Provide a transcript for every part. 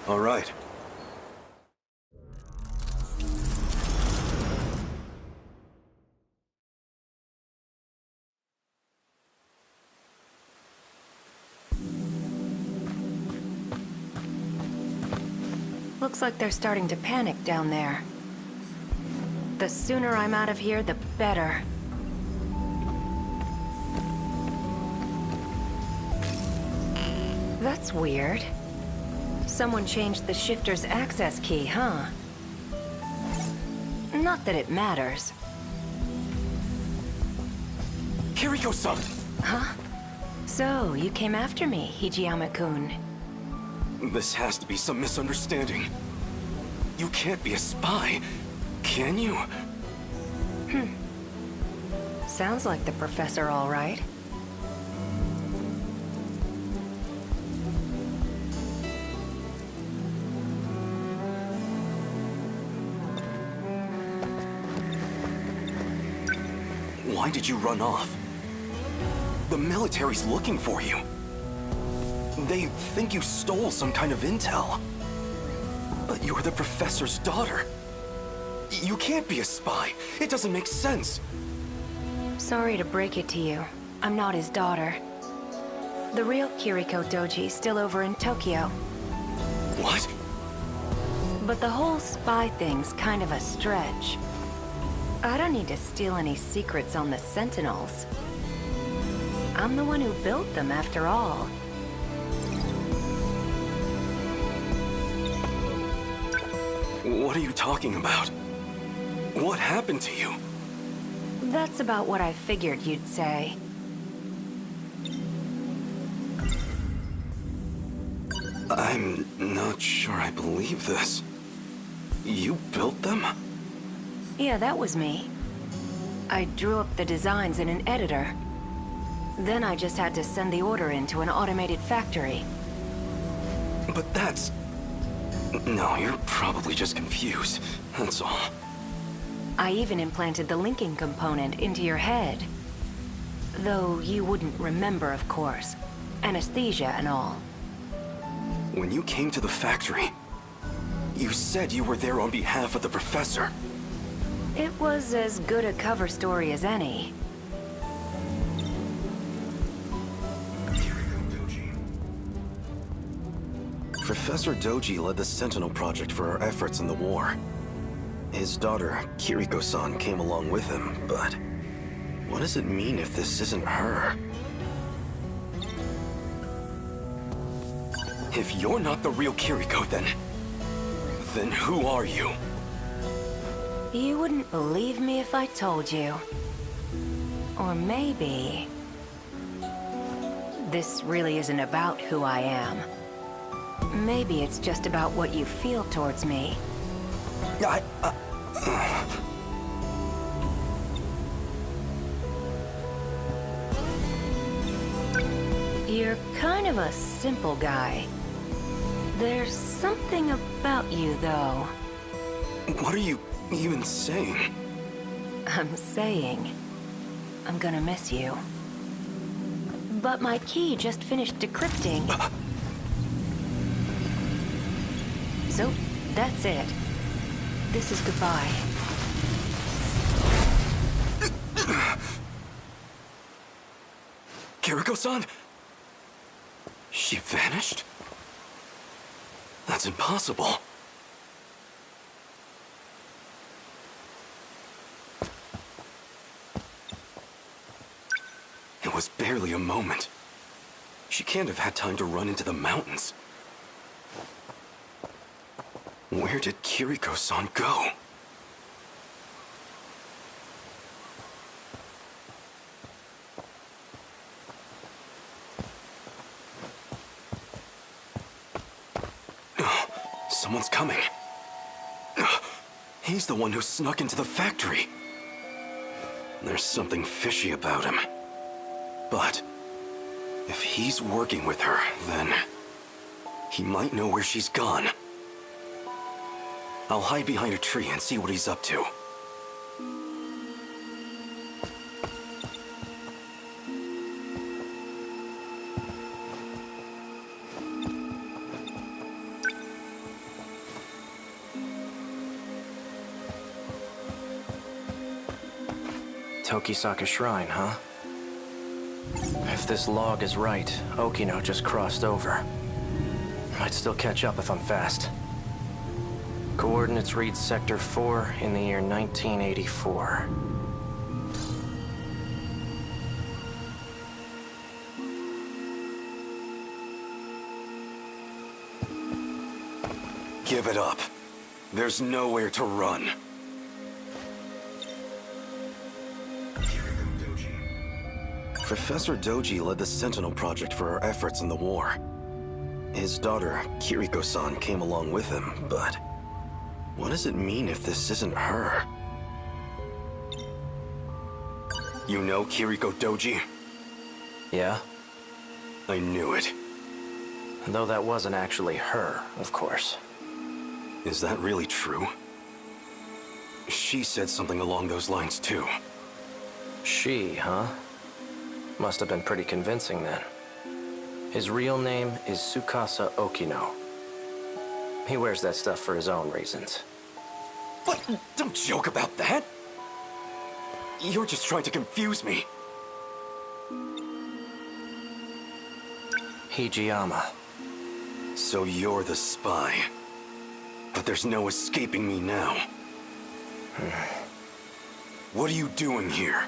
All right. Looks like they're starting to panic down there. The sooner I'm out of here, the better. That's weird. Someone changed the shifter's access key, huh? Not that it matters. Kiriko-san! Huh? So, you came after me, Hijiyama-kun. This has to be some misunderstanding. You can't be a spy, can you? Sounds like the professor, all right. Why did you run off? The military's looking for you. They think you stole some kind of intel. But you're the professor's daughter. You can't be a spy. It doesn't make sense. Sorry to break it to you. I'm not his daughter. The real Kiriko Doji's still over in Tokyo. What? But the whole spy thing's kind of a stretch. I don't need to steal any secrets on the Sentinels. I'm the one who built them, after all. What are you talking about? What happened to you? That's about what I figured you'd say. I'm not sure I believe this. You built them? Yeah, that was me. I drew up the designs in an editor. Then I just had to send the order in to an automated factory. But that's... No, you're probably just confused. That's all. I even implanted the linking component into your head. Though you wouldn't remember, of course. Anesthesia and all. When you came to the factory, you said you were there on behalf of the professor. It was as good a cover story as any. Professor Doji led the Sentinel project for our efforts in the war. His daughter, Kiriko-san, came along with him, but... what does it mean if this isn't her? If you're not the real Kiriko, then who are you? You wouldn't believe me if I told you. Or maybe... this really isn't about who I am. Maybe it's just about what you feel towards me. You're kind of a simple guy. There's something about you, though. What are you even saying? I'm saying... I'm gonna miss you. But my key just finished decrypting. So, that's it. This is goodbye. Kiriko-san? She vanished? That's impossible. It was barely a moment. She can't have had time to run into the mountains. Where did Kiriko-san go? Someone's coming. He's the one who snuck into the factory. There's something fishy about him. But if he's working with her, then he might know where she's gone. I'll hide behind a tree and see what he's up to. Tokisaka Shrine, huh? If this log is right, Okino just crossed over. Might still catch up if I'm fast. Coordinates read Sector 4 in the year 1984. Give it up. There's nowhere to run. Professor Doji led the Sentinel project for our efforts in the war. His daughter, Kiriko-san, came along with him, but what does it mean if this isn't her? You know Kiriko Doji? Yeah? I knew it. Though that wasn't actually her, of course. Is that really true? She said something along those lines too. She, huh? Must have been pretty convincing then. His real name is Tsukasa Okino. He wears that stuff for his own reasons. What? Don't joke about that! You're just trying to confuse me. Hijiyama. So you're the spy. But there's no escaping me now. What are you doing here?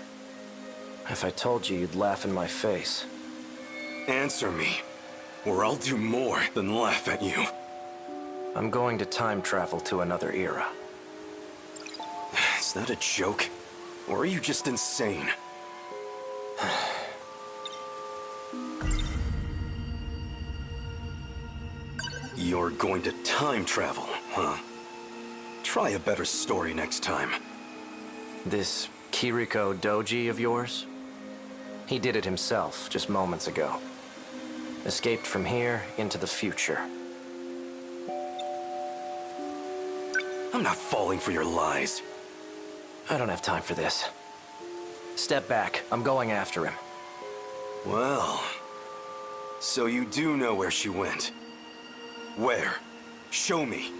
If I told you, you'd laugh in my face. Answer me, or I'll do more than laugh at you. I'm going to time travel to another era. Is that a joke? Or are you just insane? You're going to time travel, huh? Try a better story next time. This Kiriko Doji of yours? He did it himself just moments ago. Escaped from here into the future. I'm not falling for your lies. I don't have time for this. Step back. I'm going after him. Well, so you do know where she went. Where? Show me.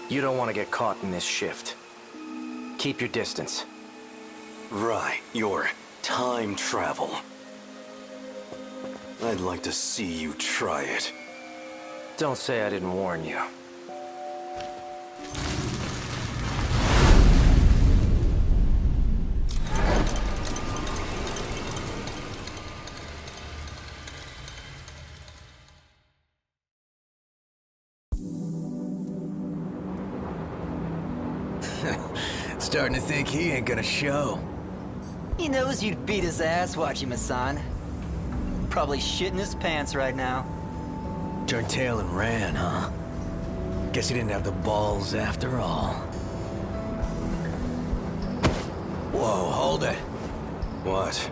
You don't want to get caught in this shift. Keep your distance. Right, your time travel. I'd like to see you try it. Don't say I didn't warn you. Starting to think he ain't gonna show. He knows you'd beat his ass, Wachima-san. Probably shitting his pants right now. Turned tail and ran, huh? Guess he didn't have the balls after all. Whoa, hold it. What?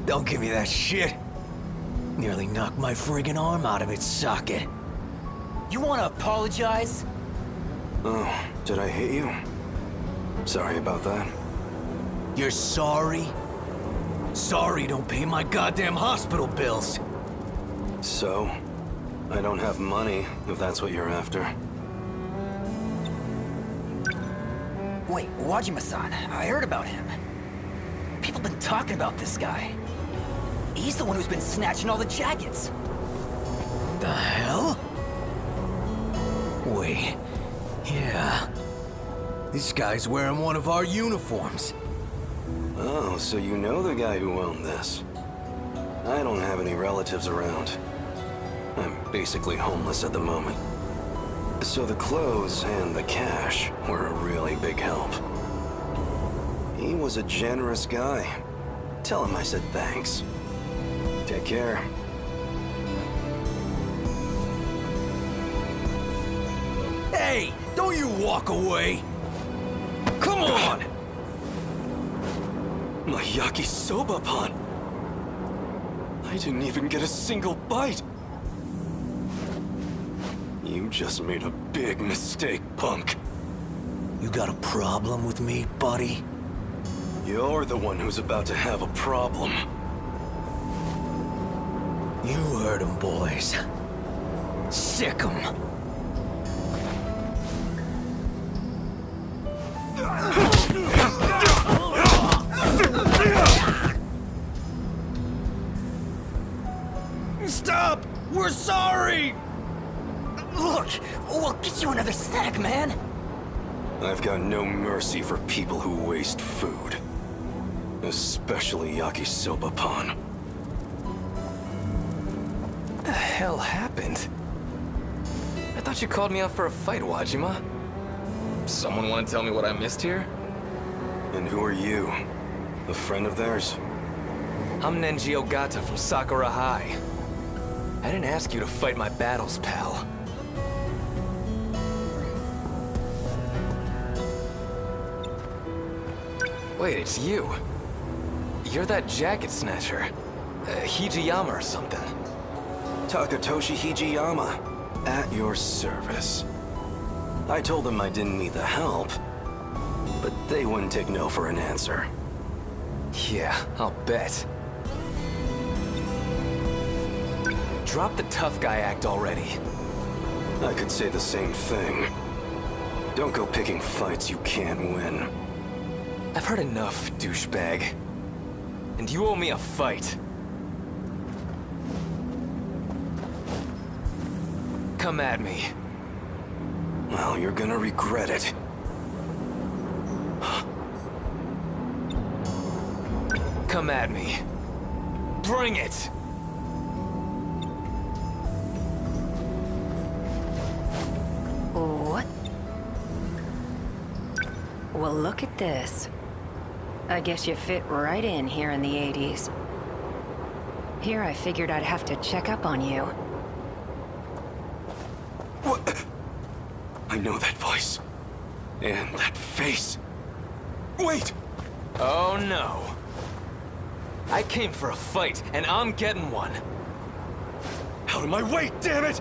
Don't give me that shit. Nearly knocked my friggin' arm out of its socket. You wanna apologize? Oh, did I hit you? Sorry about that. You're sorry? Sorry don't pay my goddamn hospital bills. So, I don't have money, if that's what you're after. Wait, Wajima-san, I heard about him. People been talking about this guy. He's the one who's been snatching all the jackets. The hell? Wait, yeah. This guy's wearing one of our uniforms. Oh, so you know the guy who owned this. I don't have any relatives around. I'm basically homeless at the moment. So the clothes and the cash were a really big help. He was a generous guy. Tell him I said thanks. Take care. Hey, don't you walk away! Come on! My yakisoba pan! I didn't even get a single bite! You just made a big mistake, punk. You got a problem with me, buddy? You're the one who's about to have a problem. You heard him, boys. Sick 'em. We're sorry! Look, we'll get you another snack, man. I've got no mercy for people who waste food. Especially yakisoba pan. What the hell happened? I thought you called me up for a fight, Wajima. Someone want to tell me what I missed here? And who are you? A friend of theirs? I'm Nenji Ogata from Sakura High. I didn't ask you to fight my battles, pal. Wait, it's you. You're that jacket snatcher. Hijiyama or something. Takatoshi Hijiyama. At your service. I told them I didn't need the help, but they wouldn't take no for an answer. Yeah, I'll bet. Drop the tough guy act already. I could say the same thing. Don't go picking fights you can't win. I've heard enough, douchebag. And you owe me a fight. Come at me. Well, you're gonna regret it. Come at me. Bring it! What? Well, look at this. I guess you fit right in here in the 80s. Here I figured I'd have to check up on you. What? I know that voice. And that face. Wait! Oh no. I came for a fight, and I'm getting one. Out of my way, damn it!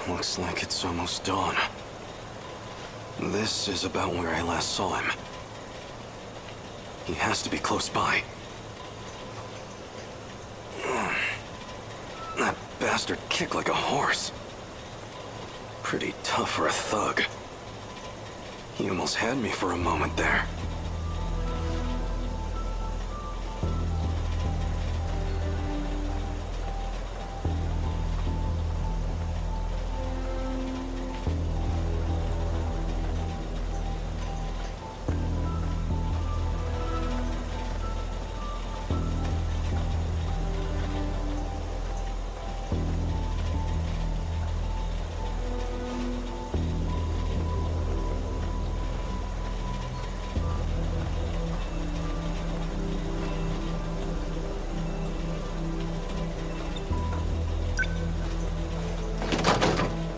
Looks like it's almost dawn. This is about where I last saw him. He has to be close by. That bastard kicked like a horse. Pretty tough for a thug. He almost had me for a moment there.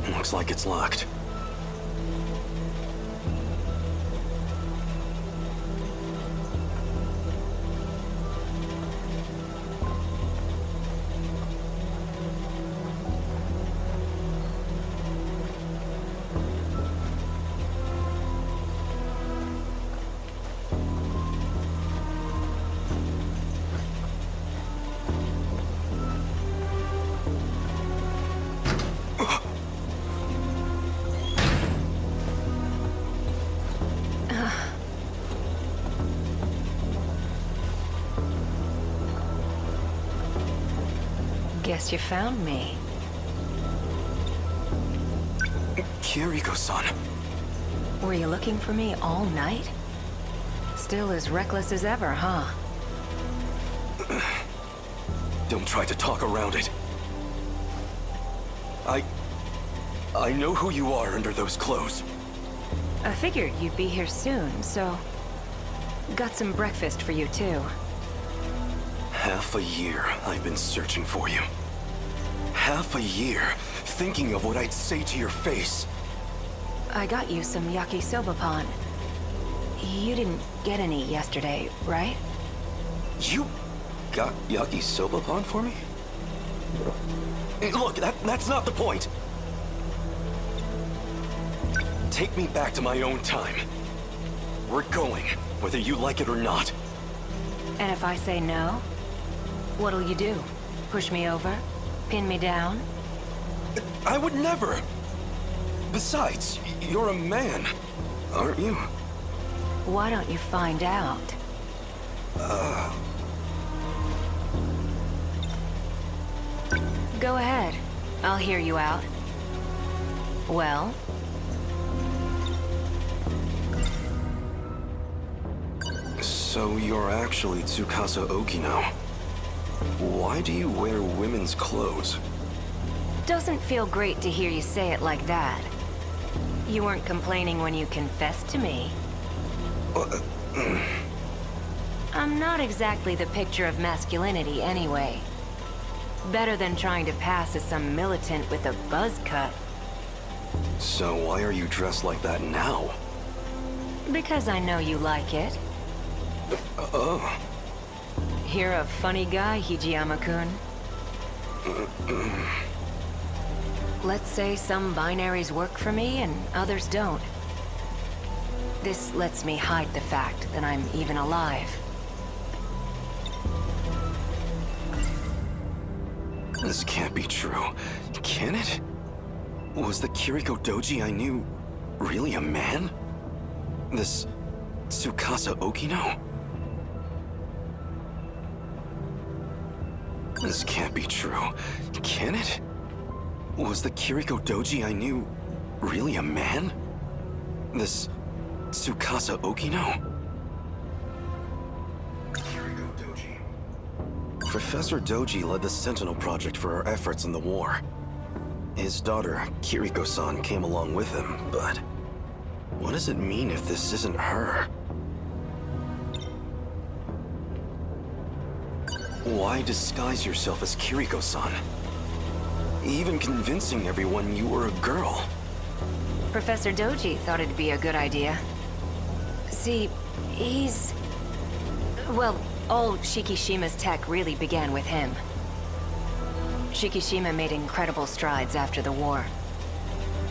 Looks like it's locked. Guess you found me. Kiriko-san. Were you looking for me all night? Still as reckless as ever, huh? Don't try to talk around it. I know who you are under those clothes. I figured you'd be here soon, so... got some breakfast for you, too. Half a year I've been searching for you. Half a year thinking of what I'd say to your face. I got you some yakisoba pan. You didn't get any yesterday, right? You got yakisoba pan for me? Hey, look, that's not the point. Take me back to my own time. We're going, whether you like it or not. And if I say no, what'll you do? Push me over? Pin me down? I would never. Besides, you're a man, aren't you? Why don't you find out? Go ahead. I'll hear you out. Well? So you're actually Tsukasa Okino. Why do you wear women's clothes? Doesn't feel great to hear you say it like that. You weren't complaining when you confessed to me. I'm not exactly the picture of masculinity anyway. Better than trying to pass as some militant with a buzz cut. So why are you dressed like that now? Because I know you like it. Oh. You're a funny guy, Hijiyama-kun. Let's say some binaries work for me and others don't. This lets me hide the fact that I'm even alive. This can't be true. Can it? Was the Kiriko Doji I knew really a man? This Tsukasa Okino? This can't be true. Can it? Was the Kiriko Doji I knew really a man? This Tsukasa Okino? Kiriko Doji. Professor Doji led the Sentinel project for our efforts in the war. His daughter, Kiriko-san, came along with him, but what does it mean if this isn't her? Why disguise yourself as Kiriko-san? Even convincing everyone you were a girl. Professor Doji thought it'd be a good idea. See, he's... well, all Shikishima's tech really began with him. Shikishima made incredible strides after the war.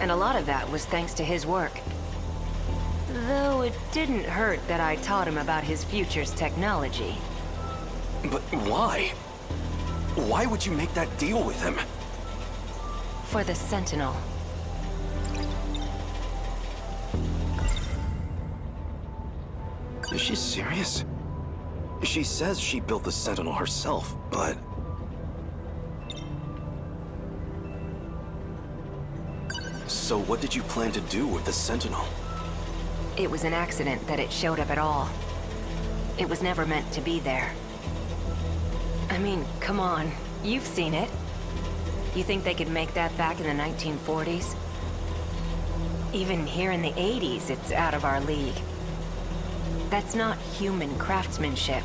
And a lot of that was thanks to his work. Though it didn't hurt that I taught him about his future's technology. But why? Why would you make that deal with him? For the Sentinel. Is she serious? She says she built the Sentinel herself, but... So what did you plan to do with the Sentinel? It was an accident that it showed up at all. It was never meant to be there. I mean, come on. You've seen it. You think they could make that back in the 1940s? Even here in the 80s, it's out of our league. That's not human craftsmanship.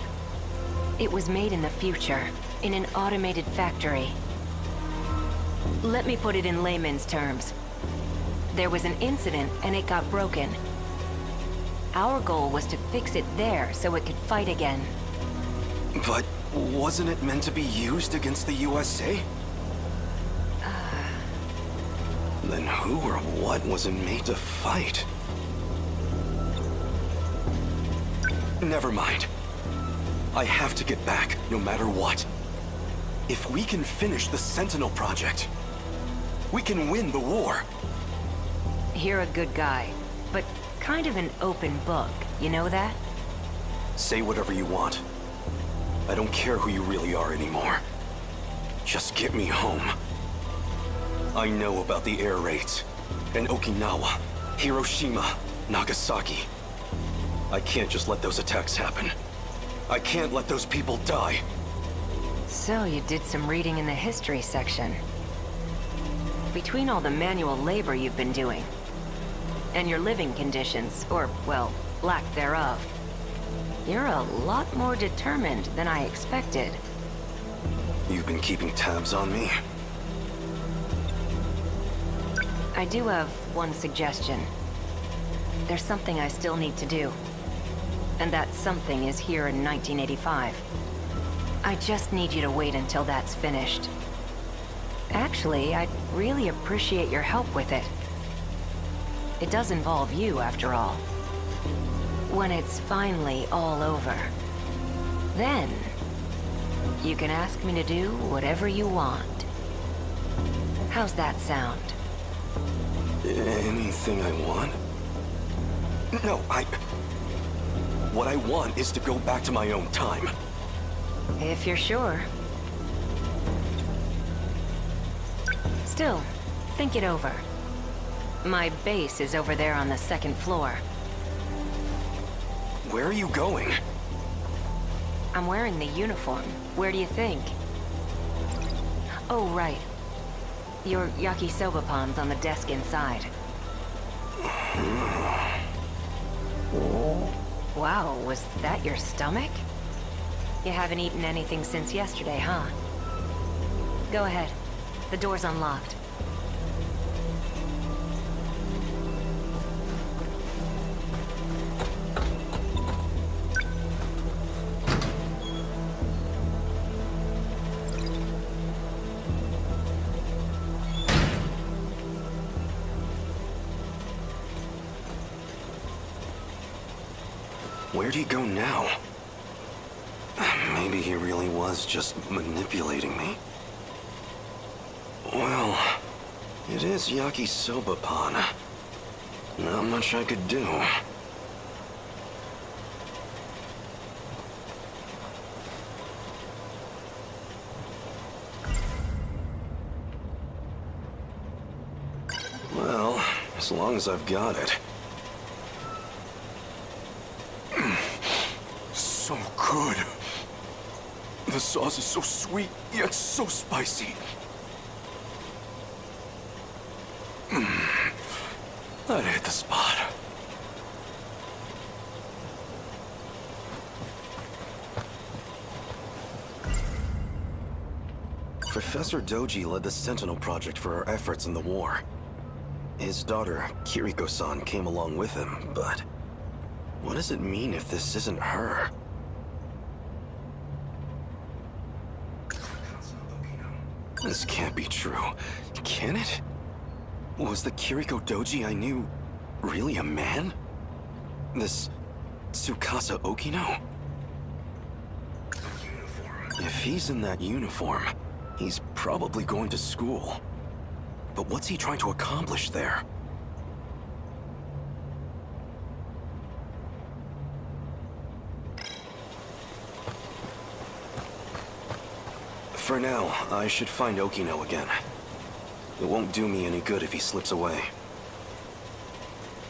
It was made in the future, in an automated factory. Let me put it in layman's terms. There was an incident and it got broken. Our goal was to fix it there so it could fight again. But wasn't it meant to be used against the USA? Then who or what was it made to fight? Never mind. I have to get back, no matter what. If we can finish the Sentinel project, we can win the war. You're a good guy, but kind of an open book, you know that? Say whatever you want. I don't care who you really are anymore. Just get me home. I know about the air raids, and Okinawa, Hiroshima, Nagasaki. I can't just let those attacks happen. I can't let those people die. So you did some reading in the history section. Between all the manual labor you've been doing, and your living conditions, or, well, lack thereof, you're a lot more determined than I expected. You've been keeping tabs on me? I do have one suggestion. There's something I still need to do. And that something is here in 1985. I just need you to wait until that's finished. Actually, I'd really appreciate your help with it. It does involve you, after all. When it's finally all over, then you can ask me to do whatever you want. How's that sound? Anything I want? No, What I want is to go back to my own time. If you're sure. Still, think it over. My base is over there on the second floor. Where are you going? I'm wearing the uniform. Where do you think? Oh, right. Your yakisoba pan's on the desk inside. Wow, was that your stomach? You haven't eaten anything since yesterday, huh? Go ahead. The door's unlocked. Where'd he go now? Maybe he really was just manipulating me. Well, it is yakisoba pan. Not much I could do. Well, as long as I've got it. So good. The sauce is so sweet, yet so spicy. That hit the spot. Professor Doji led the Sentinel project for our efforts in the war. His daughter, Kiriko-san, came along with him, but what does it mean if this isn't her? This can't be true. Can it? Was the Kiriko Doji I knew really a man? This Tsukasa Okino? If he's in that uniform, he's probably going to school. But what's he trying to accomplish there? For now, I should find Okino again. It won't do me any good if he slips away.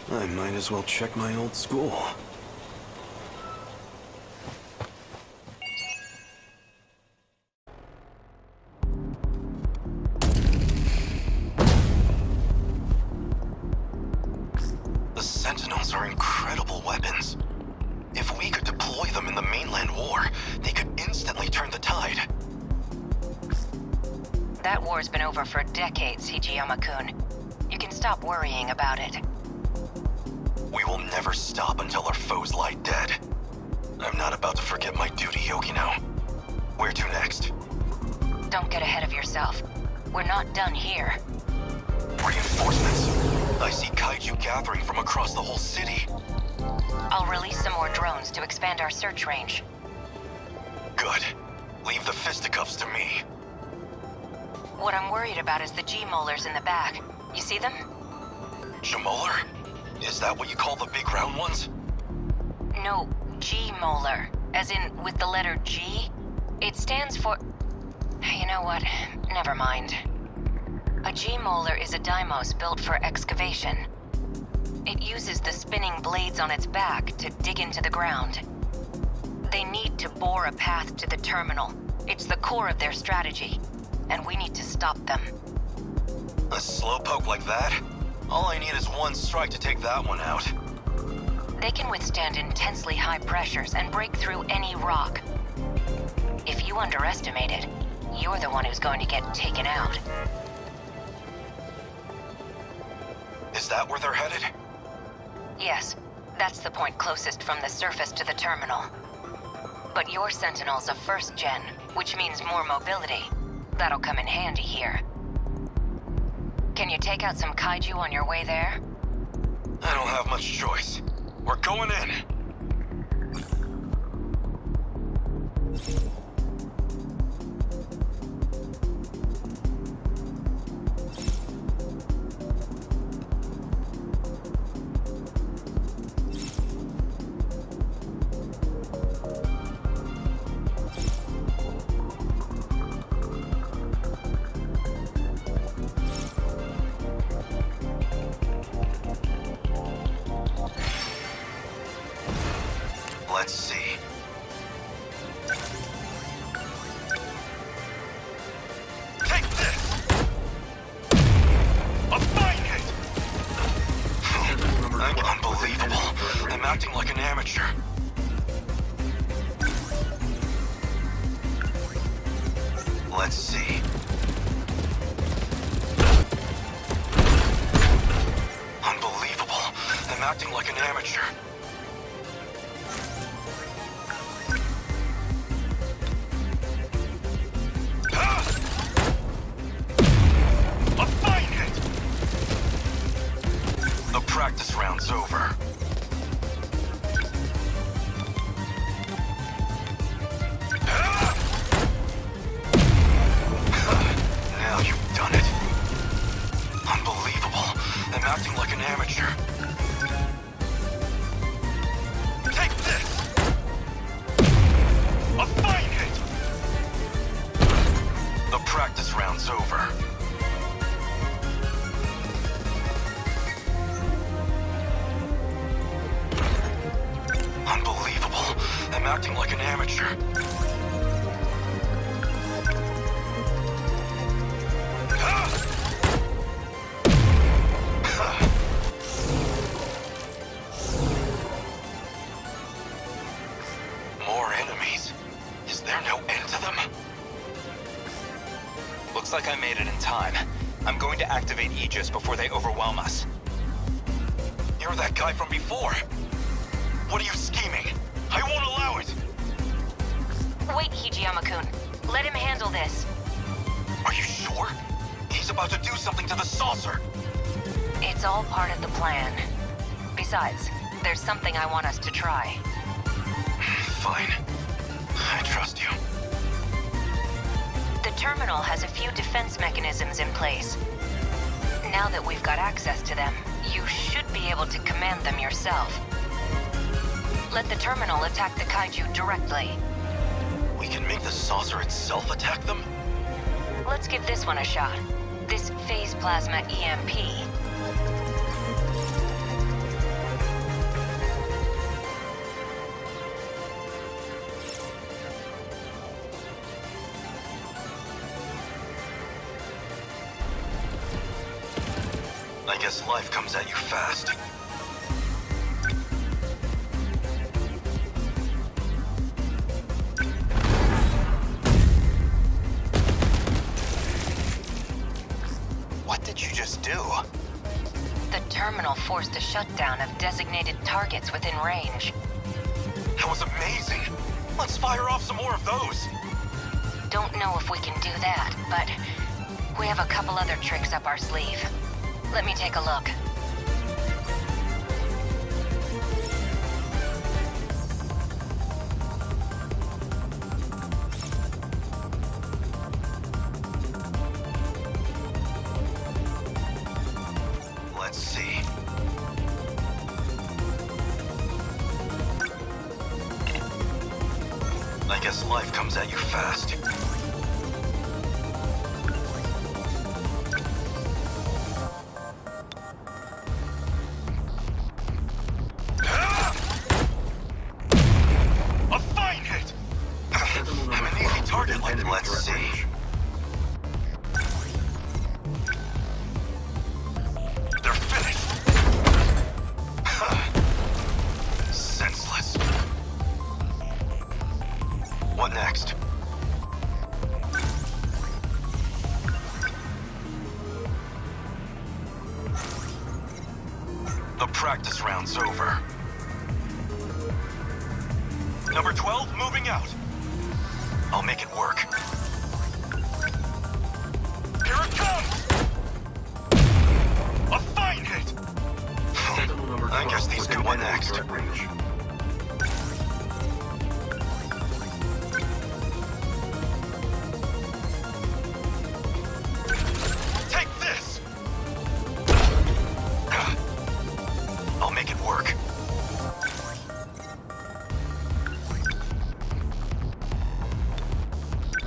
I might as well check my old school. The Sentinels are incredible weapons. If we could deploy them in the mainland war, they could instantly turn the tide. That war's been over for decades, Hijiyama-kun. You can stop worrying about it. We will never stop until our foes lie dead. I'm not about to forget my duty, Okino. Where to next? Don't get ahead of yourself. We're not done here. Reinforcements. I see kaiju gathering from across the whole city. I'll release some more drones to expand our search range. Good. Leave the fisticuffs to me. What I'm worried about is the G-molars in the back. You see them? Jamolar? Is that what you call the big round ones? No, G-molar. As in, with the letter G? It stands for... You know what? Never mind. A G-molar is a Deimos built for excavation. It uses the spinning blades on its back to dig into the ground. They need to bore a path to the terminal. It's the core of their strategy, and we need to stop them. A slowpoke like that? All I need is one strike to take that one out. They can withstand intensely high pressures and break through any rock. If you underestimate it, you're the one who's going to get taken out. Is that where they're headed? Yes, that's the point closest from the surface to the terminal. But your Sentinel's a first gen, which means more mobility. That'll come in handy here. Can you take out some kaiju on your way there? I don't have much choice. We're going in. amateur. Let's see. Unbelievable. I'm acting like an amateur. Ah! A fine hit! The practice round's over. Ah! Now you've done it. Unbelievable. I'm acting like an amateur. Take this! A fine hit! The practice round's over. Unbelievable. I'm acting like an amateur. Ah! More enemies. Is there no end to them? Looks like I made it in time. I'm going to activate Aegis before they overwhelm us. You're that guy from before. What are you scheming? I won't allow it! Wait, Hijiyama-kun. Let him handle this. Are you sure? He's about to do something to the saucer. It's all part of the plan. Besides, there's something I want us to try. Fine. I trust you. The terminal has a few defense mechanisms in place. Now that we've got access to them, you should be able to command them yourself. Let the terminal attack the kaiju directly. We can make the saucer itself attack them? Let's give this one a shot. This phase plasma EMP. I guess life comes at you fast. What did you just do? The terminal forced a shutdown of designated targets within range. That was amazing! Let's fire off some more of those! Don't know if we can do that, but we have a couple other tricks up our sleeve. Let me take a look. Let's see. I guess life comes at you fast. Ah! A fine hit! I'm an easy target like let's see. They're finished! Senseless. What next? The practice round's over. Number 12, moving out. I'll make it work. Here it comes! A fine hit! I guess these two were next. Take this! I'll make it work.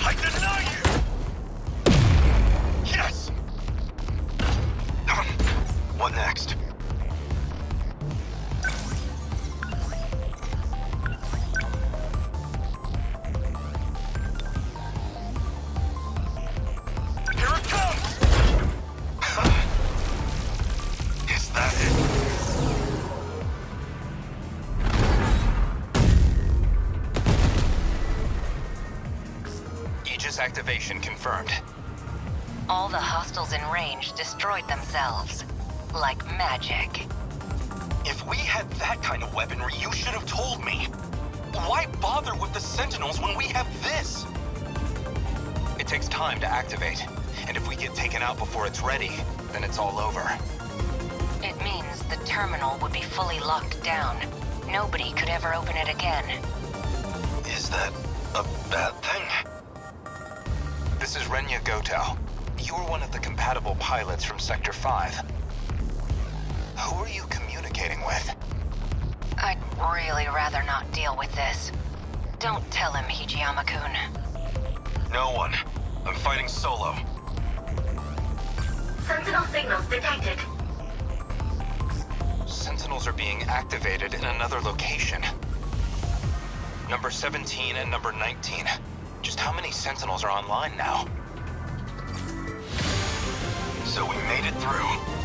I Aegis activation confirmed. All the hostiles in range destroyed themselves. Like magic. If we had that kind of weaponry, you should have told me. Why bother with the Sentinels when we have this? It takes time to activate, and if we get taken out before it's ready, then it's all over. It means the terminal would be fully locked down. Nobody could ever open it again. Is that a bad thing? This is Renya Goto. You're one of the compatible pilots from Sector 5. Who are you communicating with? I'd really rather not deal with this. Don't tell him, Hijiyama-kun. No one. I'm fighting solo. Sentinel signals detected. Sentinels are being activated in another location. Number 17 and number 19. Just how many Sentinels are online now? So we made it through.